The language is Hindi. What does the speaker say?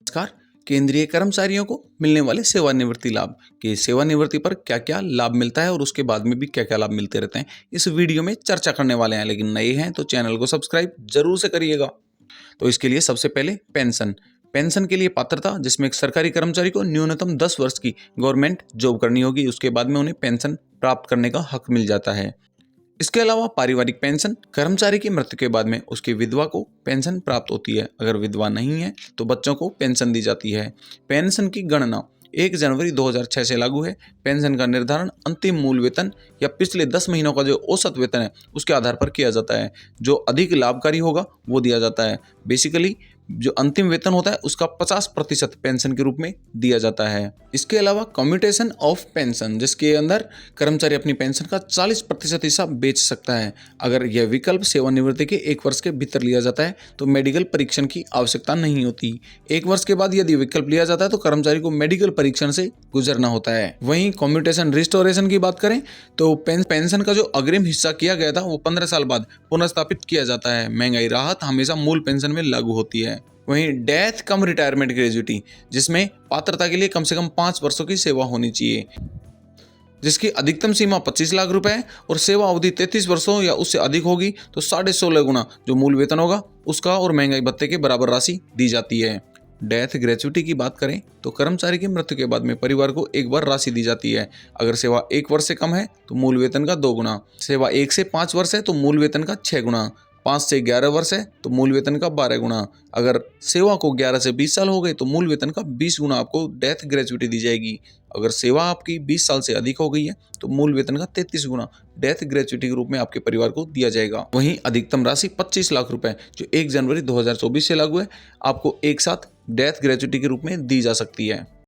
नमस्कार। केंद्रीय कर्मचारियों को मिलने वाले सेवानिवृत्ति लाभ कि सेवानिवृत्ति पर क्या क्या लाभ मिलता है और उसके बाद में भी क्या क्या लाभ मिलते रहते हैं, इस वीडियो में चर्चा करने वाले हैं। लेकिन नए हैं तो चैनल को सब्सक्राइब जरूर से करिएगा। तो इसके लिए सबसे पहले पेंशन के लिए पात्रता, जिसमें एक सरकारी कर्मचारी को न्यूनतम 10 वर्ष की गवर्नमेंट जॉब करनी होगी, उसके बाद में उन्हें पेंशन प्राप्त करने का हक मिल जाता है। इसके अलावा पारिवारिक पेंशन, कर्मचारी की मृत्यु के बाद में उसकी विधवा को पेंशन प्राप्त होती है। अगर विधवा नहीं है तो बच्चों को पेंशन दी जाती है। पेंशन की गणना 1 जनवरी 2006 से लागू है। पेंशन का निर्धारण अंतिम मूल वेतन या पिछले 10 महीनों का जो औसत वेतन है उसके आधार पर किया जाता है। जो अधिक लाभकारी होगा वो दिया जाता है। बेसिकली जो अंतिम वेतन होता है उसका 50% पेंशन के रूप में दिया जाता है। इसके अलावा कम्यूटेशन ऑफ पेंशन, जिसके अंदर कर्मचारी अपनी पेंशन का 40% हिस्सा बेच सकता है। अगर यह विकल्प सेवानिवृत्ति के 1 वर्ष के भीतर लिया जाता है तो मेडिकल परीक्षण की आवश्यकता नहीं होती। 1 वर्ष के बाद यदि विकल्प लिया जाता है तो कर्मचारी को मेडिकल परीक्षण से गुजरना होता है। वहीं कम्यूटेशन रिस्टोरेशन की बात करें तो पेंशन का जो अग्रिम हिस्सा किया गया था वो 15 साल बाद पुनर्स्थापित किया जाता है। महंगाई राहत हमेशा मूल पेंशन में लागू होती है। वहीं डेथ कम रिटायरमेंट ग्रेजुइटी, जिसमें पात्रता के लिए कम से कम 5 वर्षों की सेवा होनी चाहिए, जिसकी अधिकतम सीमा 25 लाख रुपए है और सेवा अवधि 33 वर्षों या उससे अधिक होगी तो 16.5 गुना जो मूल वेतन होगा उसका और महंगाई भत्ते के बराबर राशि दी जाती है। डेथ ग्रेच्युटी की बात करें तो कर्मचारी की मृत्यु के बाद में परिवार को एक बार राशि दी जाती है। अगर सेवा 1 वर्ष से कम है तो मूल वेतन का 2 गुना, सेवा 1 से 5 वर्ष है तो मूल वेतन का 6 गुना, 5 से 11 वर्ष है तो मूल वेतन का 12 गुना, अगर सेवा को 11 से 20 साल हो गए तो मूल वेतन का 20 गुना आपको डेथ ग्रेच्युटी दी जाएगी। अगर सेवा आपकी 20 साल से अधिक हो गई है तो मूल वेतन का 33 गुना डेथ ग्रेच्युटी के रूप में आपके परिवार को दिया जाएगा। वहीं अधिकतम राशि 25 लाख रुपए जो 1 जनवरी 2024 से लागू है, आपको एक साथ डेथ ग्रेच्युटी के रूप में दी जा सकती है।